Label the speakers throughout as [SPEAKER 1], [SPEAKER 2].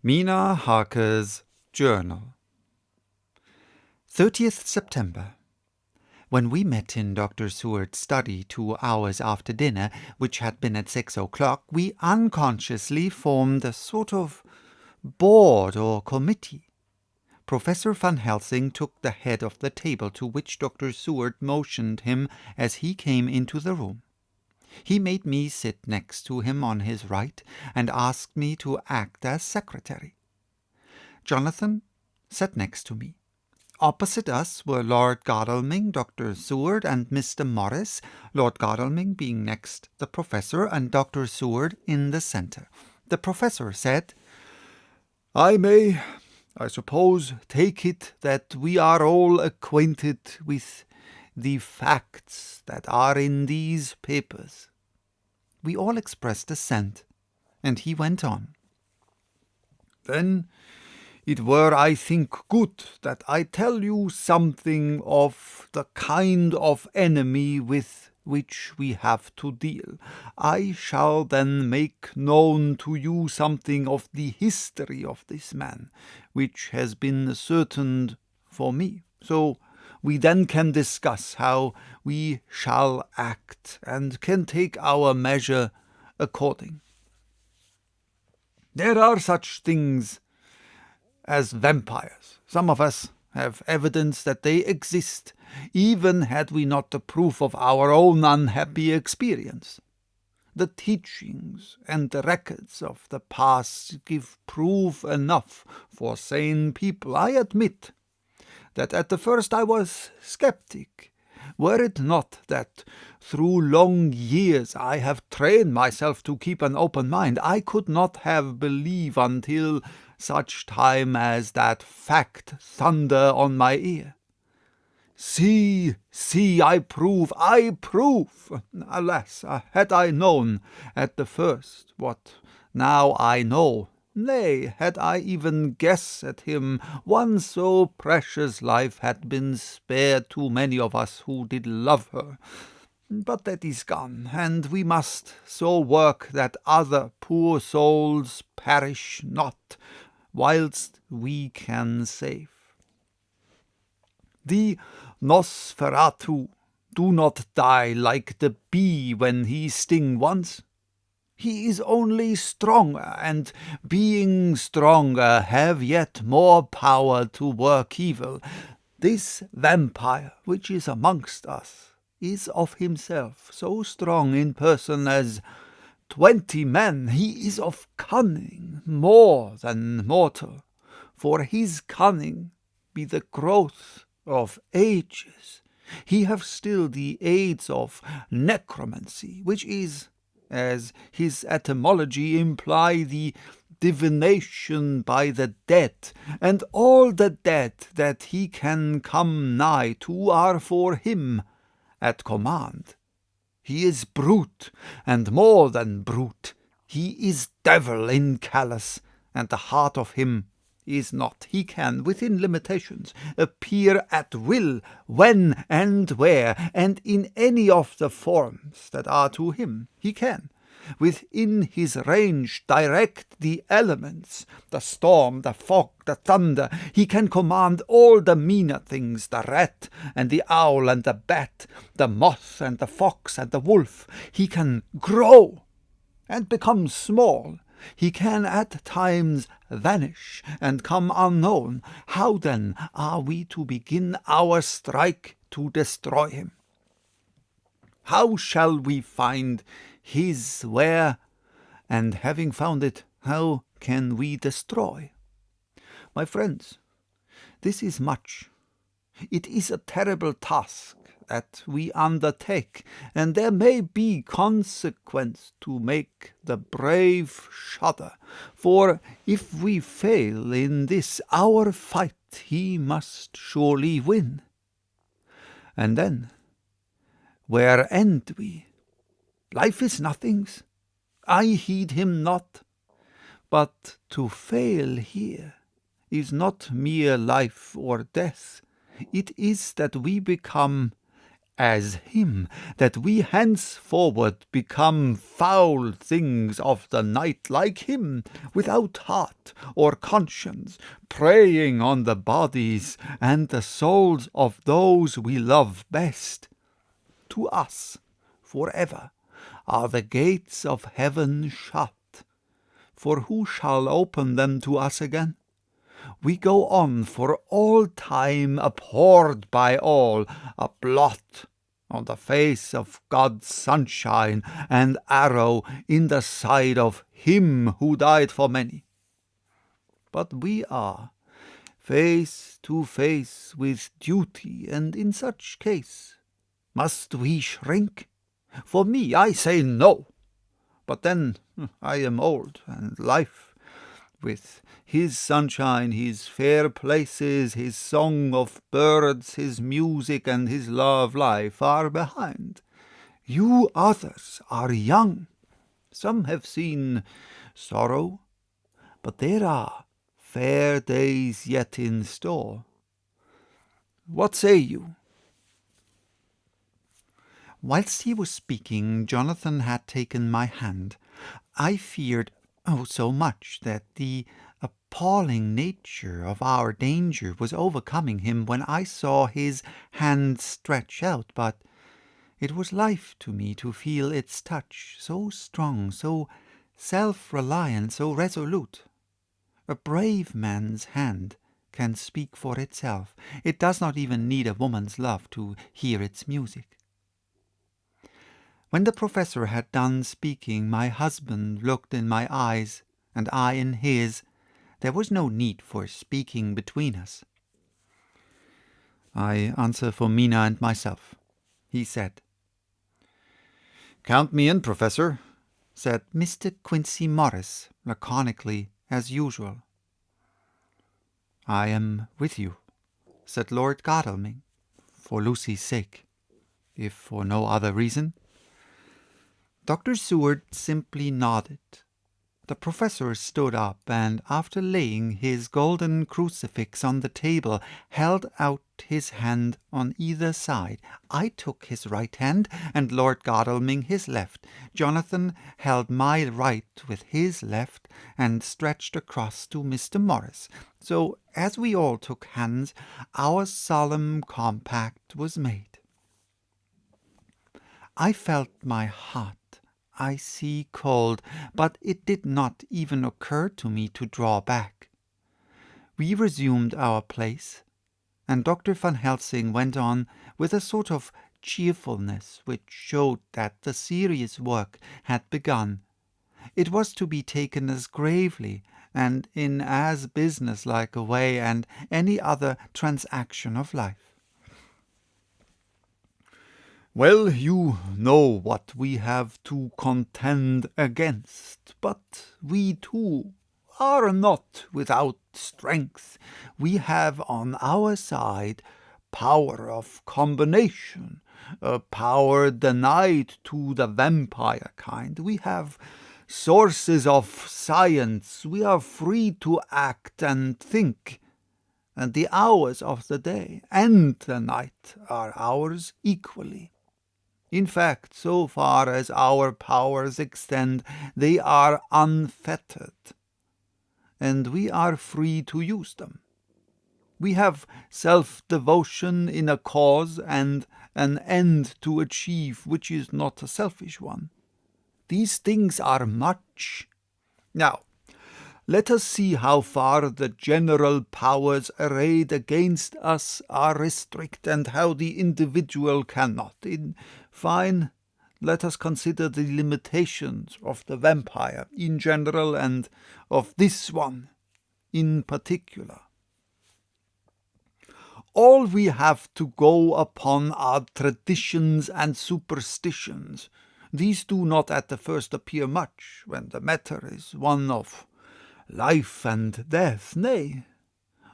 [SPEAKER 1] Mina Harker's Journal. 30th September. When we met in Dr. Seward's study 2 hours after dinner, which had been at 6 o'clock, we unconsciously formed a sort of board or committee. Professor Van Helsing took the head of the table, to which Dr. Seward motioned him as he came into the room. He made me sit next to him on his right, and asked me to act as secretary. Jonathan sat next to me. Opposite us were Lord Godalming, Dr. Seward, and Mr. Morris, Lord Godalming being next the professor, and Dr. Seward in the centre. The professor said, "I may, I suppose, take it that we are all acquainted with the facts that are in these papers." We all expressed assent, and he went on. "Then it were, I think, good that I tell you something of the kind of enemy with which we have to deal. I shall then make known to you something of the history of this man, which has been ascertained for me. So we then can discuss how we shall act, and can take our measure according. There are such things as vampires. Some of us have evidence that they exist, even had we not the proof of our own unhappy experience. The teachings and the records of the past give proof enough for sane people. I admit that at the first I was skeptic, were it not that through long years I have trained myself to keep an open mind. I could not have believed until such time as that fact thunder on my ear. See, I prove! Alas, had I known at the first what now I know, nay, had I even guessed at him, one so precious life had been spared to many of us who did love her. But that is gone, and we must so work that other poor souls perish not, whilst we can save. The Nosferatu do not die like the bee when he sting once. He is only stronger, and being stronger have yet more power to work evil. This vampire which is amongst us is of himself so strong in person as 20 men. He is of cunning more than mortal, for his cunning be the growth of ages. He have still the aids of necromancy, which is, as his etymology imply, the divination by the dead, and all the dead that he can come nigh to are for him at command. He is brute, and more than brute. He is devil in callous, and the heart of him is not. He can, within limitations, appear at will, when and where, and in any of the forms that are to him. He can, within his range, direct the elements, the storm, the fog, the thunder. He can command all the meaner things, the rat and the owl and the bat, the moth and the fox and the wolf. He can grow and become small. He can at times vanish and come unknown. How then are we to begin our strike to destroy him? How shall we find his where, and having found it, how can we destroy? My friends, this is much. It is a terrible task that we undertake, and there may be consequence to make the brave shudder, for if we fail in this our fight, he must surely win. And then, where end we? Life is nothings. I heed him not. But to fail here is not mere life or death. It is that we become as him, that we henceforward become foul things of the night like him, without heart or conscience, preying on the bodies and the souls of those we love best. To us, forever, are the gates of heaven shut, for who shall open them to us again? We go on for all time abhorred by all, a blot on the face of God's sunshine, and arrow in the side of him who died for many. But we are face to face with duty, and in such case must we shrink? For me, I say no. But then I am old, and life, with his sunshine, his fair places, his song of birds, his music, and his love lie far behind. You others are young. Some have seen sorrow, but there are fair days yet in store. What say you?
[SPEAKER 2] Whilst he was speaking, Jonathan had taken my hand. I feared, so much, that the appalling nature of our danger was overcoming him when I saw his hand stretch out, but it was life to me to feel its touch, so strong, so self-reliant, so resolute. A brave man's hand can speak for itself. It does not even need a woman's love to hear its music. When the professor had done speaking, my husband looked in my eyes, and I in his. There was no need for speaking between us.
[SPEAKER 1] I answer for Mina and myself, he said. Count me in, Professor, said
[SPEAKER 2] Mr. Quincy Morris, laconically as usual.
[SPEAKER 1] I am with you, said Lord Godalming, for Lucy's sake, if for no other reason.
[SPEAKER 2] Dr. Seward simply nodded. The professor stood up, and after laying his golden crucifix on the table, held out his hand on either side. I took his right hand, and Lord Godalming his left. Jonathan held my right with his left, and stretched across to Mr. Morris. So, as we all took hands, our solemn compact was made. I felt my heart icy cold, but it did not even occur to me to draw back. We resumed our place, and Dr. Van Helsing went on with a sort of cheerfulness which showed that the serious work had begun. It was to be taken as gravely and in as business-like a way as any other transaction of life.
[SPEAKER 1] Well, you know what we have to contend against, but we too are not without strength. We have on our side power of combination, a power denied to the vampire kind. We have sources of science. We are free to act and think, and the hours of the day and the night are ours equally. In fact, so far as our powers extend, they are unfettered, and we are free to use them. We have self-devotion in a cause and an end to achieve which is not a selfish one. These things are much. Now, let us see how far the general powers arrayed against us are restricted, and how the individual cannot. In fine, let us consider the limitations of the vampire in general, and of this one in particular. All we have to go upon are traditions and superstitions. These do not at the first appear much, when the matter is one of life and death, nay,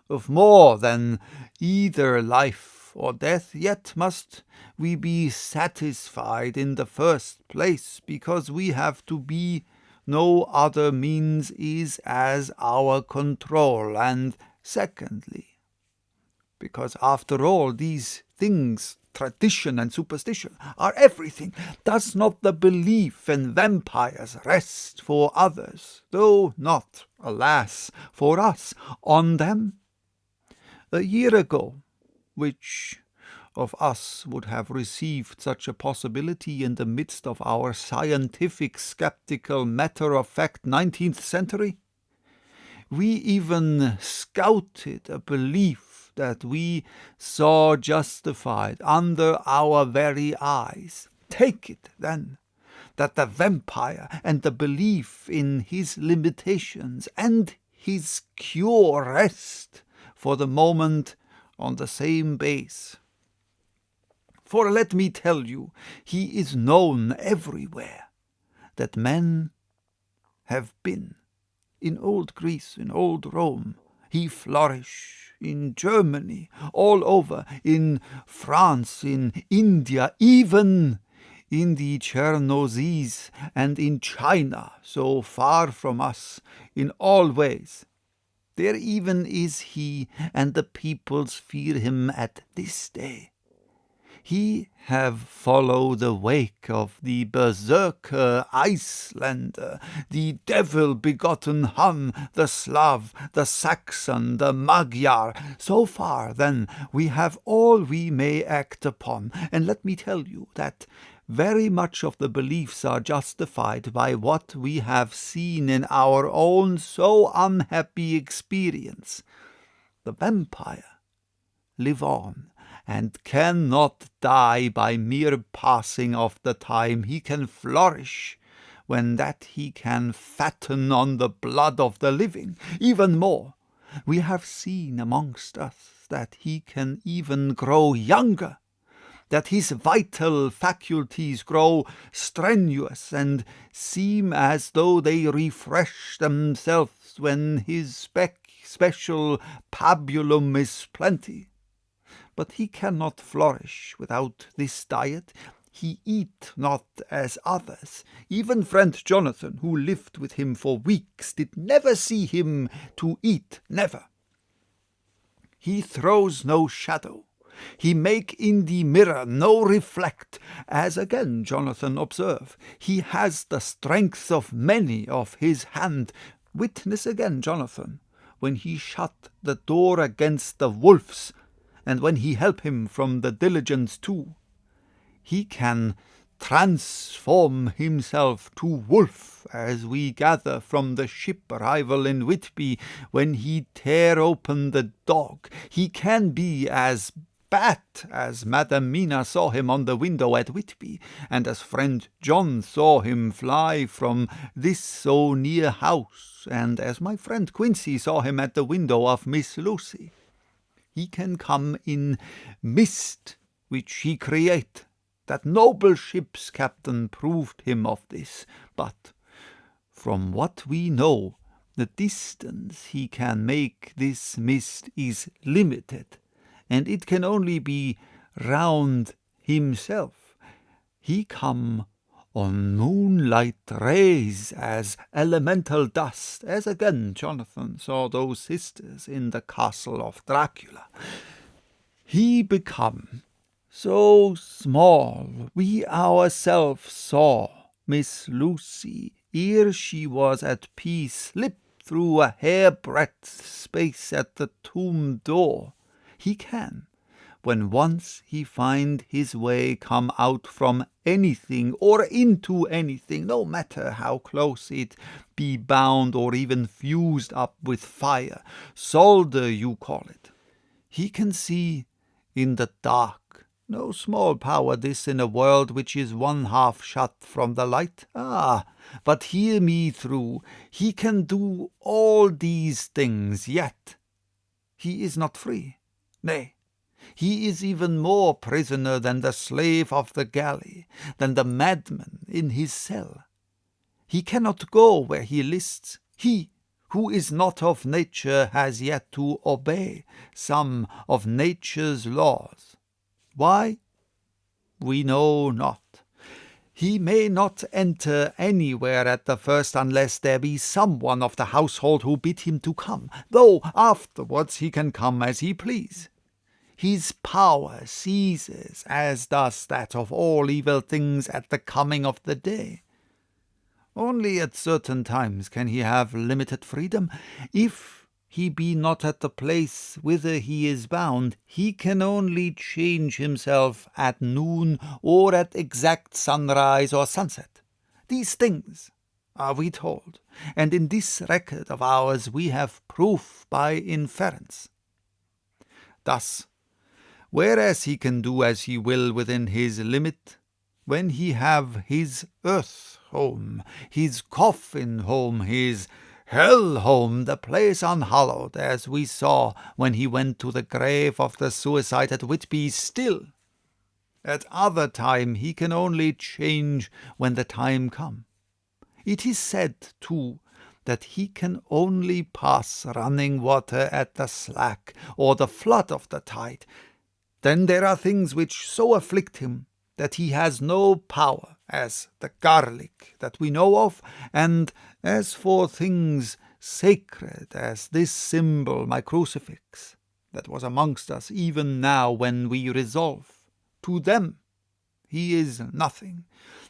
[SPEAKER 1] of more than either life or death. Yet must we be satisfied in the first place, because we have to be no other means is as our control, and secondly, because after all these things tradition and superstition are everything. Does not the belief in vampires rest for others, though not, alas, for us, on them? A year ago, which of us would have received such a possibility in the midst of our scientific, skeptical, matter-of-fact 19th century? We even scouted a belief that we saw justified under our very eyes. Take it, then, that the vampire and the belief in his limitations and his cure rest for the moment on the same base. For let me tell you, he is known everywhere, that men have been. In old Greece, in old Rome, he flourished, in Germany, all over, in France, in India, even in the Chernozis, and in China, so far from us, in all ways. There even is he, and the peoples fear him at this day. He have followed the wake of the berserker Icelander, the devil-begotten Hun, the Slav, the Saxon, the Magyar. So far, then, we have all we may act upon, and let me tell you that very much of the beliefs are justified by what we have seen in our own so unhappy experience. The vampire live on, and cannot die by mere passing of the time. He can flourish when that he can fatten on the blood of the living. Even more, we have seen amongst us that he can even grow younger, that his vital faculties grow strenuous and seem as though they refresh themselves when his special pabulum is plenty. But he cannot flourish without this diet. He eat not as others. Even friend Jonathan, who lived with him for weeks, did never see him to eat, never. He throws no shadow. He make in the mirror no reflect, as again Jonathan observe. He has the strength of many of his hand. Witness again Jonathan, when he shut the door against the wolves, and when he help him from the diligence too. He can transform himself to wolf, as we gather from the ship arrival in Whitby, when he tear open the dog. He can be as bat as Madam Mina saw him on the window at Whitby, and as friend John saw him fly from this so near house, and as my friend Quincy saw him at the window of Miss Lucy. He can come in mist, which he create. That noble ship's captain proved him of this. But from what we know, the distance he can make this mist is limited, and it can only be round himself. He come on moonlight rays as elemental dust, as again Jonathan saw those sisters in the castle of Dracula. He become so small, we ourselves saw Miss Lucy, ere she was at peace, slip through a hair-breadth space at the tomb door. He can, when once he find his way, come out from anything or into anything, no matter how close it be bound or even fused up with fire. Solder you call it. He can see in the dark. No small power this in a world which is one half shut from the light. But hear me through. He can do all these things, yet he is not free. Nay, he is even more prisoner than the slave of the galley, than the madman in his cell. He cannot go where he lists. He, who is not of nature, has yet to obey some of nature's laws. Why? We know not. He may not enter anywhere at the first unless there be someone of the household who bid him to come, though afterwards he can come as he please. his power ceases, as does that of all evil things at the coming of the day. Only at certain times can he have limited freedom. If he be not at the place whither he is bound, he can only change himself at noon or at exact sunrise or sunset. These things are we told, and in this record of ours we have proof by inference. Thus, whereas he can do as he will within his limit, when he have his earth home, his coffin home, his hell home, the place unhallowed, as we saw when he went to the grave of the suicide at Whitby, still, at other time he can only change when the time come. It is said, too, that he can only pass running water at the slack or the flood of the tide. Then there are things which so afflict him that he has no power, as the garlic that we know of, and as for things sacred as this symbol, my crucifix, that was amongst us even now when we resolve, to them he is nothing,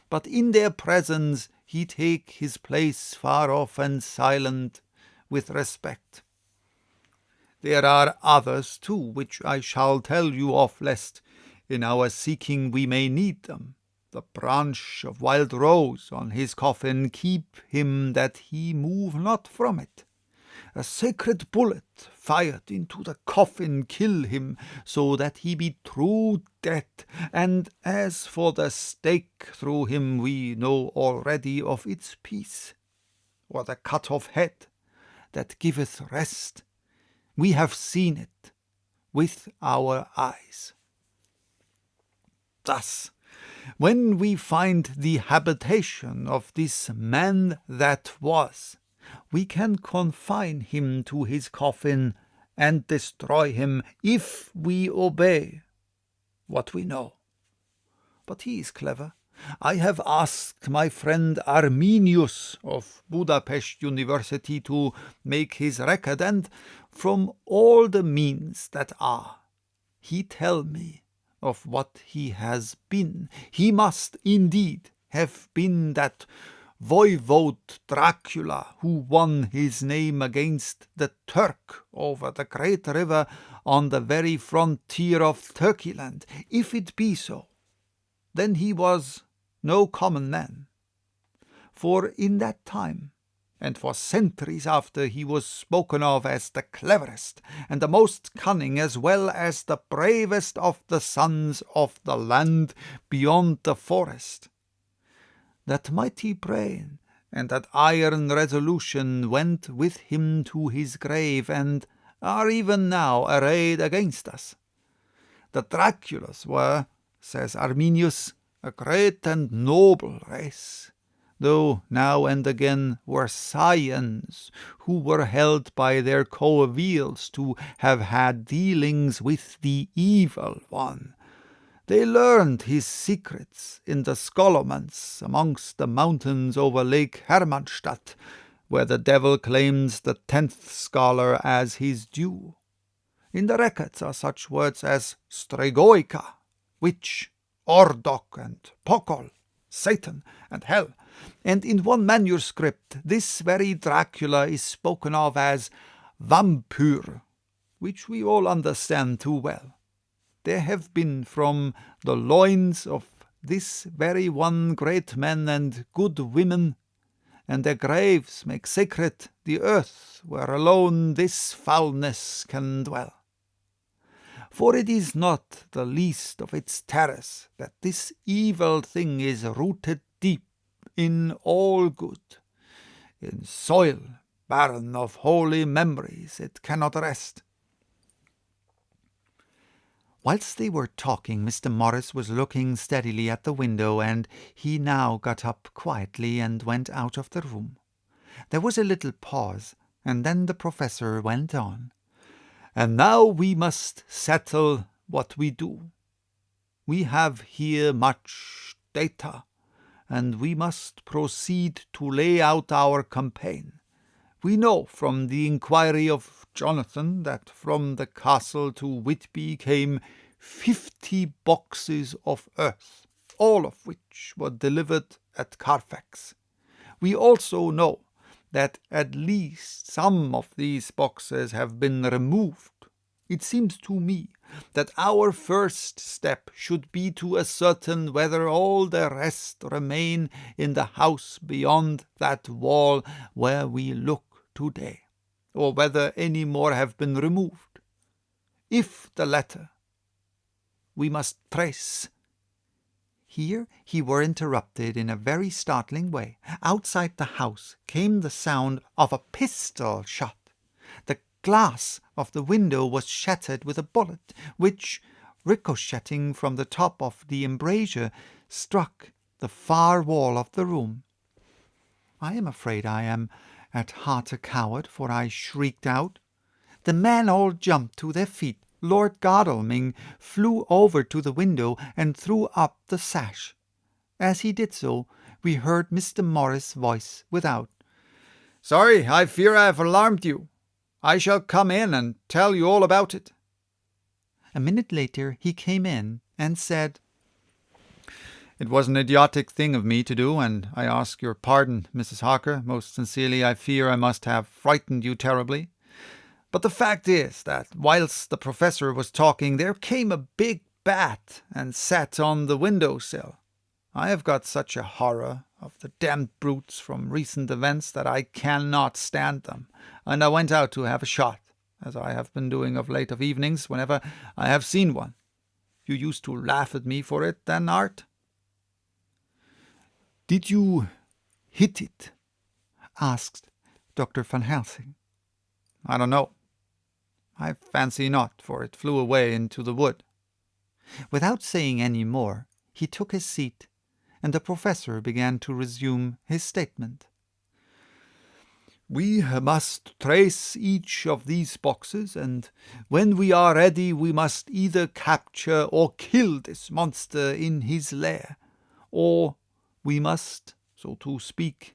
[SPEAKER 1] but in their presence he take his place far off and silent with respect. There are others too, which I shall tell you of, lest in our seeking we may need them. The branch of wild rose on his coffin keep him that he move not from it. A sacred bullet fired into the coffin kill him, so that he be true dead. And as for the stake through him, we know already of its peace, or the cut-off head that giveth rest. We have seen it with our eyes. Thus, when we find the habitation of this man that was, we can confine him to his coffin and destroy him if we obey what we know. But he is clever. I have asked my friend Arminius of Budapest University to make his record, and from all the means that are, he tell me of what he has been. He must indeed have been that voivode Dracula who won his name against the Turk over the great river on the very frontier of Turkeyland. If it be so, then he was no common man. For in that time, and for centuries after, he was spoken of as the cleverest and the most cunning, as well as the bravest of the sons of the land beyond the forest. That mighty brain and that iron resolution went with him to his grave, and are even now arrayed against us. The Draculas were, says Arminius, a great and noble race, though now and again were scions who were held by their coevals to have had dealings with the evil one. They learned his secrets in the Scholomance amongst the mountains over Lake Hermannstadt, where the devil claims the 10th scholar as his due. In the records are such words as Stregoica, witch, Ordok and Pokol, Satan and hell, and in one manuscript this very Dracula is spoken of as Vampyr, which we all understand too well. There have been from the loins of this very one great men and good women, and their graves make sacred the earth where alone this foulness can dwell. For it is not the least of its terrors that this evil thing is rooted deep in all good. In soil barren of holy memories it cannot rest. Whilst they were talking, Mr. Morris was looking steadily at the window, and he now got up quietly and went out of the room. There was a little pause, and then the professor went on. And now we must settle what we do. We have here much data, and we must proceed to lay out our campaign. We know from the inquiry of Jonathan, that from the castle to Whitby came 50 boxes of earth, all of which were delivered at Carfax. We also know that at least some of these boxes have been removed. It seems to me that our first step should be to ascertain whether all the rest remain in the house beyond that wall where we look today, or whether any more have been removed. If the latter, we must trace.
[SPEAKER 2] Here he were interrupted in a very startling way. Outside the house came the sound of a pistol shot. The glass of the window was shattered with a bullet, which, ricocheting from the top of the embrasure, struck the far wall of the room. I am afraid I am at heart a coward, for I shrieked out. The men all jumped to their feet. Lord Godalming flew over to the window and threw up the sash. As he did so, we heard Mr. Morris' voice without.
[SPEAKER 1] "Sorry, I fear I have alarmed you. I shall come in and tell you all about it."
[SPEAKER 2] A minute later he came in and said,
[SPEAKER 1] "It was an idiotic thing of me to do, and I ask your pardon, Mrs. Harker. Most sincerely, I fear I must have frightened you terribly. But the fact is that whilst the professor was talking, there came a big bat and sat on the window-sill. I have got such a horror of the damned brutes from recent events that I cannot stand them, and I went out to have a shot, as I have been doing of late of evenings whenever I have seen one. You used to laugh at me for it then, Art?" "Did you hit it?"
[SPEAKER 2] asked Dr. Van Helsing.
[SPEAKER 1] "I don't know. I fancy not, for it flew away into the wood."
[SPEAKER 2] Without saying any more, he took his seat, and the professor began to resume his statement.
[SPEAKER 1] "We must trace each of these boxes, and when we are ready we must either capture or kill this monster in his lair, or we must, so to speak,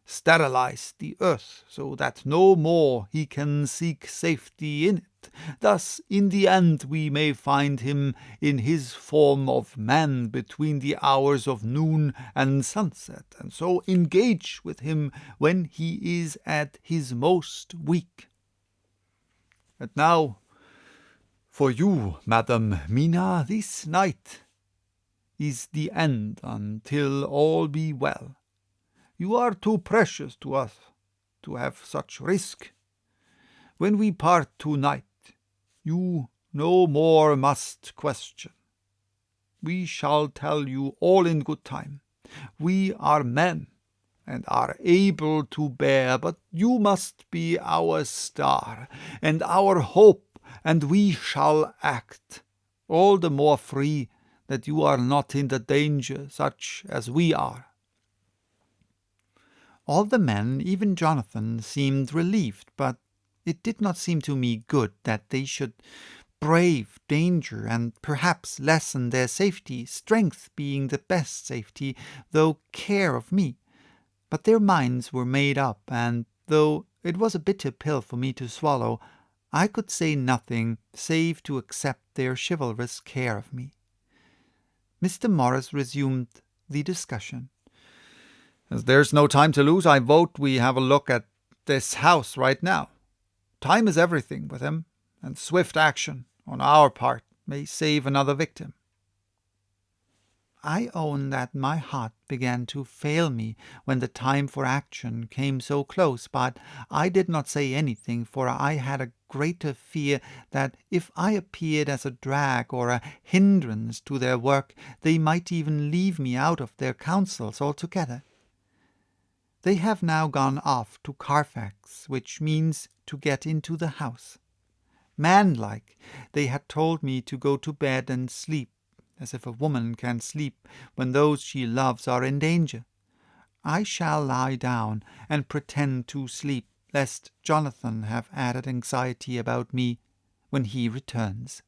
[SPEAKER 1] sterilize the earth, so that no more he can seek safety in it. Thus, in the end, we may find him in his form of man between the hours of noon and sunset, and so engage with him when he is at his most weak. And now, for you, Madam Mina, this night is the end until all be well. You are too precious to us to have such risk. When we part tonight, you no more must question. We shall tell you all in good time. We are men, and are able to bear, but you must be our star, and our hope, and we shall act, all the more free that you are not in the danger such as we are."
[SPEAKER 2] All the men, even Jonathan, seemed relieved, but it did not seem to me good that they should brave danger and perhaps lessen their safety, strength being the best safety, though care of me. But their minds were made up, and though it was a bitter pill for me to swallow, I could say nothing save to accept their chivalrous care of me. Mr. Morris resumed the discussion.
[SPEAKER 1] "As there's no time to lose, I vote we have a look at this house right now. Time is everything with him, and swift action on our part may save another victim."
[SPEAKER 2] I own that my heart began to fail me when the time for action came so close, but I did not say anything, for I had a greater fear that if I appeared as a drag or a hindrance to their work, they might even leave me out of their counsels altogether. They have now gone off to Carfax, which means to get into the house. Manlike, they had told me to go to bed and sleep, as if a woman can sleep when those she loves are in danger. I shall lie down and pretend to sleep, lest Jonathan have added anxiety about me when he returns.